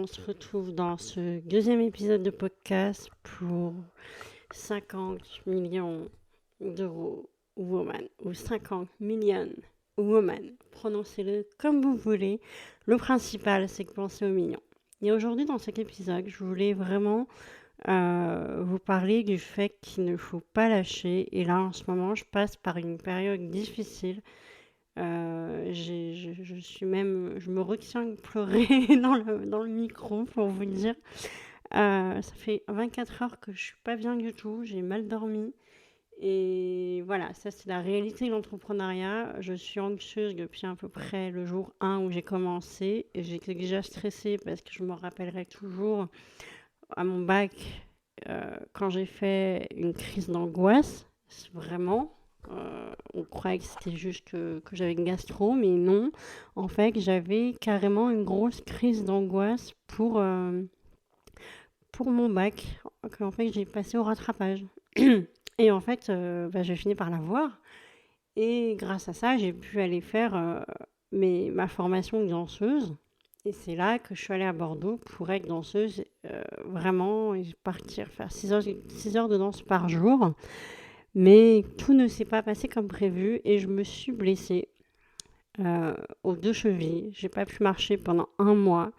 on se retrouve dans ce deuxième épisode de podcast pour 50 millions d'euros woman ou 50 millions woman. Prononcez-le comme vous voulez. Le principal, c'est que pensez aux millions. Et aujourd'hui, dans cet épisode, je voulais vraiment vous parler du fait qu'il ne faut pas lâcher. Et là, en ce moment, je passe par une période difficile. Je me retiens de pleurer dans le micro pour vous dire. Ça fait 24 heures que je suis pas bien du tout, j'ai mal dormi. Et voilà, ça c'est la réalité de l'entrepreneuriat. Je suis anxieuse depuis à peu près le jour 1 où j'ai commencé. Et j'étais déjà stressée parce que je me rappellerai toujours à mon bac quand j'ai fait une crise d'angoisse. C'est vraiment. On croyait que c'était juste que j'avais une gastro, mais non. En fait, j'avais carrément une grosse crise d'angoisse pour mon bac, qu'en fait j'ai passé au rattrapage. Et en fait, j'ai fini par l'avoir. Et grâce à ça, j'ai pu aller faire ma formation de danseuse. Et c'est là que je suis allée à Bordeaux pour être danseuse vraiment et partir faire 6 heures de danse par jour. Mais tout ne s'est pas passé comme prévu et je me suis blessée aux deux chevilles. J'ai pas pu marcher pendant un mois.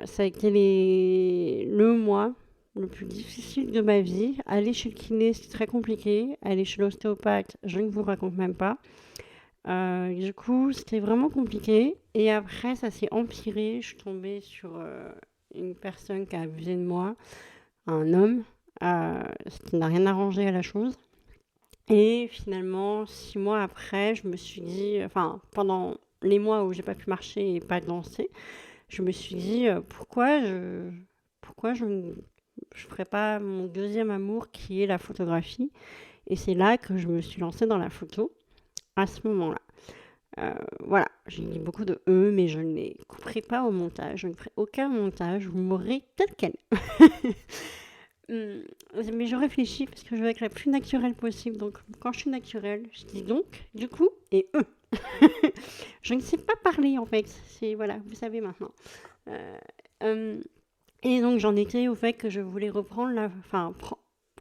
Ça a été le mois le plus difficile de ma vie. Aller chez le kiné, c'est très compliqué. Aller chez l'ostéopathe, je ne vous raconte même pas. Du coup, c'était vraiment compliqué. Et après, ça s'est empiré. Je suis tombée sur une personne qui a abusé de moi, un homme, ce qui n'a rien arrangé à la chose. Et finalement, 6 mois après, je me suis dit, enfin, pendant les mois où j'ai pas pu marcher et pas danser, je me suis dit, pourquoi je ne ferais pas mon deuxième amour qui est la photographie. Et c'est là que je me suis lancée dans la photo, à ce moment-là. Voilà, j'ai dit beaucoup de E, mais je ne les couperai pas au montage. Je ne ferai aucun montage, vous m'aurez tel quel. Mais je réfléchis parce que je veux être la plus naturelle possible. Donc, quand je suis naturelle, je dis donc, du coup, et je ne sais pas parler en fait. C'est voilà, vous savez maintenant. Euh, euh, et donc, j'en étais au fait que je voulais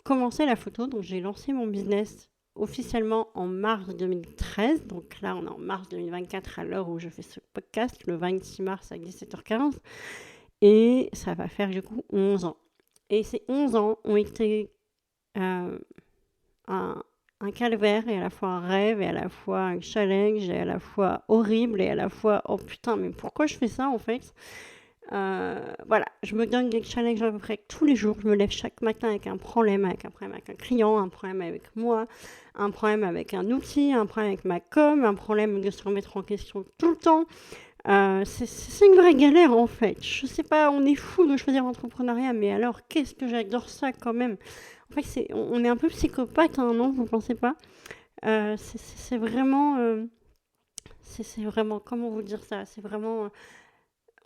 commencer la photo. Donc, j'ai lancé mon business officiellement en mars 2013. Donc là, on est en mars 2024 à l'heure où je fais ce podcast, le 26 mars à 17h15. Et ça va faire du coup 11 ans. Et ces 11 ans ont été euh, un calvaire et à la fois un rêve et à la fois un challenge et à la fois horrible et à la fois oh putain mais pourquoi je fais ça en fait. Voilà, je me donne des challenges à peu près tous les jours. Je me lève chaque matin avec un problème avec un client, un problème avec moi, un problème avec un outil, un problème avec ma com, un problème de se remettre en question tout le temps. C'est une vraie galère en fait. Je sais pas, on est fou de choisir l'entrepreneuriat, mais alors qu'est-ce que j'adore ça quand même. En fait, on est un peu psychopathe, hein, non, vous pensez pas? C'est vraiment, c'est vraiment, comment vous dire ça? C'est vraiment,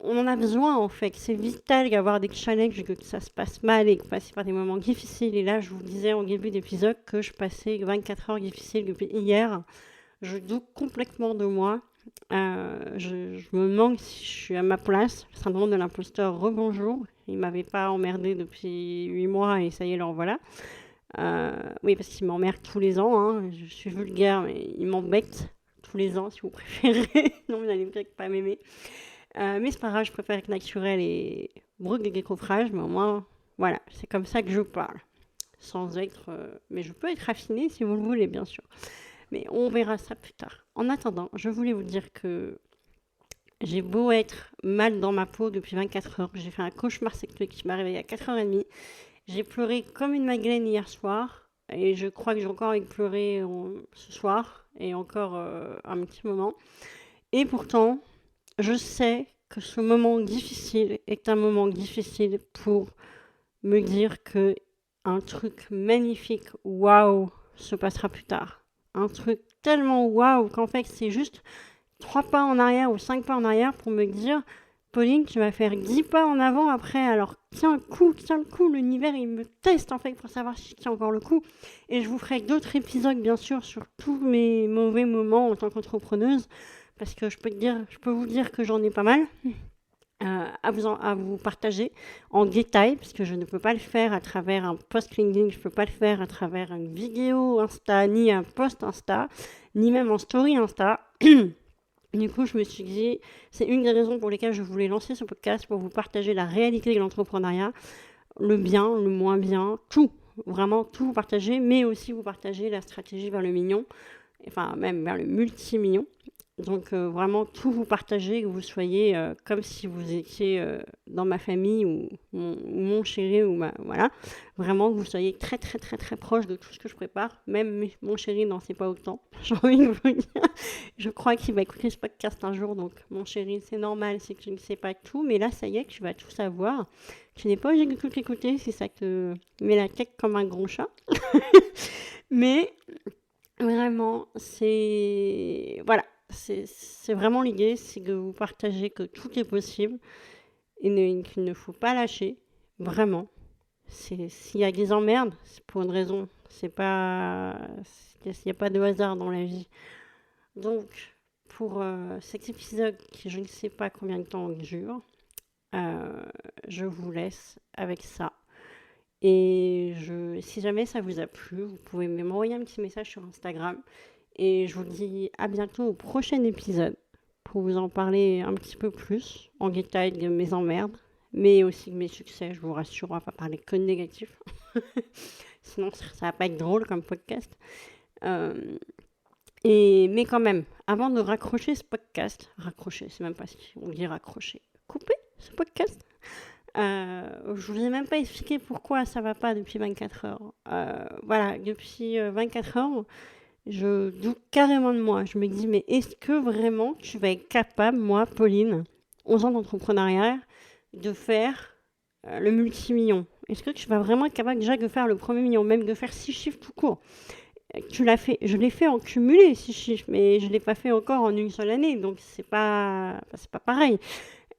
on en a besoin en fait. C'est vital d'avoir des challenges, que ça se passe mal et que passer par des moments difficiles. Et là, je vous disais en début d'épisode que je passais 24 heures difficiles depuis hier. Je doute complètement de moi. Je me demande si je suis à ma place. Le syndrome de l'imposteur, rebonjour. Il m'avait pas emmerdé depuis 8 mois et ça y est, alors voilà. Oui, parce qu'il m'emmerde tous les ans. Hein. Je suis vulgaire, mais il m'embête tous les ans, si vous préférez. Non, vous allez peut-être pas m'aimer. Mais c'est pas grave, je préfère être naturel et brut de décoffrage. Mais au moins, voilà, c'est comme ça que je parle. Sans être... mais je peux être raffinée si vous le voulez, bien sûr. Mais on verra ça plus tard. En attendant, je voulais vous dire que j'ai beau être mal dans ma peau depuis 24 heures. J'ai fait un cauchemar sexuel qui m'est réveillé à 4h30. J'ai pleuré comme une madeleine hier soir. Et je crois que j'ai encore envie de pleurer ce soir. Et encore un petit moment. Et pourtant, je sais que ce moment difficile est un moment difficile pour me dire que un truc magnifique, waouh, se passera plus tard. Un truc tellement waouh qu'en fait c'est juste 3 pas en arrière ou 5 pas en arrière pour me dire Pauline, tu vas faire 10 pas en avant après, alors tiens le coup, l'univers il me teste en fait pour savoir si je tiens encore le coup. Et je vous ferai d'autres épisodes bien sûr sur tous mes mauvais moments en tant qu'entrepreneuse, parce que je peux vous dire que j'en ai pas mal. à vous partager en détail, parce que je ne peux pas le faire à travers un post LinkedIn, je ne peux pas le faire à travers une vidéo Insta, ni un post Insta, ni même en story Insta. Du coup, je me suis dit, c'est une des raisons pour lesquelles je voulais lancer ce podcast, pour vous partager la réalité de l'entrepreneuriat, le bien, le moins bien, tout, vraiment tout vous partager, mais aussi vous partager la stratégie vers le million, enfin même vers le multi-million. Donc vraiment tout vous partager, que vous soyez comme si vous étiez dans ma famille ou mon chéri ou voilà, vraiment que vous soyez très très très très proche de tout ce que je prépare. Même mon chéri n'en sait pas autant. J'ai envie de vous dire, je crois qu'il va écouter ce podcast un jour. Donc mon chéri, c'est normal, c'est que tu ne sais pas tout, mais là ça y est, tu vas tout savoir. Tu n'es pas obligé de tout écouter, c'est ça que te met la tête comme un gros chat. Mais vraiment, voilà, c'est vraiment l'idée, c'est que vous partagez que tout est possible et qu'il ne faut pas lâcher, vraiment. S'il y a des emmerdes, c'est pour une raison. Il n'y a pas de hasard dans la vie. Donc, pour cet épisode qui je ne sais pas combien de temps il dure, je vous laisse avec ça. Et si jamais ça vous a plu, vous pouvez m'envoyer un petit message sur Instagram. Et je vous dis à bientôt au prochain épisode pour vous en parler un petit peu plus en détail de mes emmerdes, mais aussi de mes succès. Je vous rassure, on va pas parler que de négatif. Sinon, ça va pas être drôle comme podcast. Mais quand même, avant de raccrocher ce podcast, c'est même pas si on dit raccrocher, couper ce podcast. Je vous ai même pas expliqué pourquoi ça va pas depuis 24 heures. Voilà, depuis 24 heures, je doute carrément de moi. Je me dis, mais est-ce que vraiment tu vas être capable, moi, Pauline, 11 ans d'entrepreneuriat, de faire le multimillion? Est-ce que tu vas vraiment être capable déjà de faire le premier million, même de faire 6 chiffres tout court? Tu l'as fait, je l'ai fait en cumulé 6 chiffres, mais je ne l'ai pas fait encore en une seule année, donc c'est pas pareil.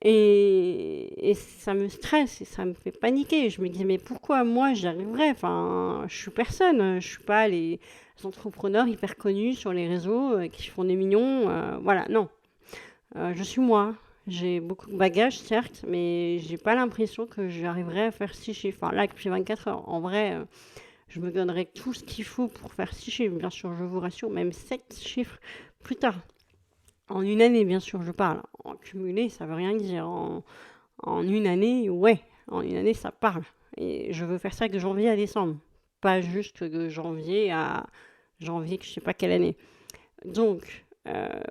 Et ça me stresse et ça me fait paniquer. Je me dis, mais pourquoi moi j'y arriverais? Enfin, je suis personne, je suis pas les entrepreneurs hyper connus sur les réseaux qui font des millions. Voilà, non. Je suis moi. J'ai beaucoup de bagages, certes, mais j'ai pas l'impression que j'arriverais à faire 6 chiffres. Enfin, là, depuis 24 heures, en vrai, je me donnerais tout ce qu'il faut pour faire 6 chiffres. Bien sûr, je vous rassure, même 7 chiffres plus tard. En une année, bien sûr, je parle. En cumulé, ça veut rien dire. En une année, ouais. En une année, ça parle. Et je veux faire ça de janvier à décembre. Pas juste de janvier à janvier, que je sais pas quelle année. Donc,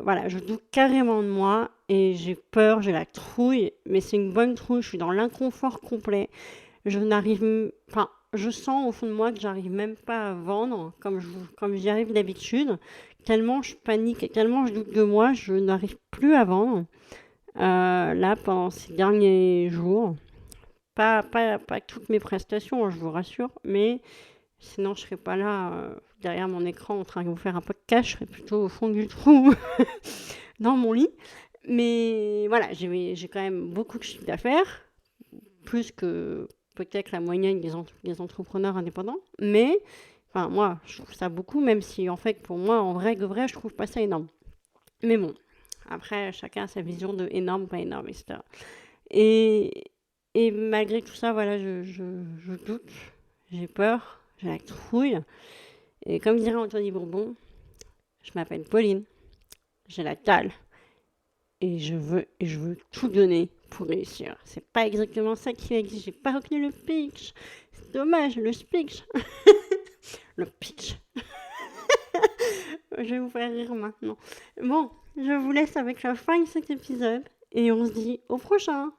voilà, je doute carrément de moi et j'ai peur, j'ai la trouille. Mais c'est une bonne trouille, je suis dans l'inconfort complet. Enfin, je sens au fond de moi que j'arrive même pas à vendre comme j'y arrive d'habitude. Tellement je panique et tellement je doute de moi, je n'arrive plus à vendre. Là, pendant ces derniers jours, pas toutes mes prestations, je vous rassure, mais sinon je serais pas là derrière mon écran en train de vous faire un podcast, je serais plutôt au fond du trou dans mon lit. Mais voilà, j'ai quand même beaucoup de chiffre d'affaires, plus que peut-être la moyenne des entrepreneurs indépendants, mais enfin, moi, je trouve ça beaucoup, même si, en fait, pour moi, en vrai, de vrai, je trouve pas ça énorme. Mais bon, après, chacun a sa vision de énorme, pas énorme, etc. Et, et malgré tout ça, voilà, je doute, j'ai peur, j'ai la trouille. Et comme dirait Anthony Bourbon, je m'appelle Pauline, j'ai la dalle. Et je veux tout donner pour réussir. C'est pas exactement ça qu'il a dit, j'ai pas retenu le pitch. C'est dommage, le speech. Le pitch. Je vais vous faire rire maintenant. Bon, je vous laisse avec la fin de cet épisode et on se dit au prochain.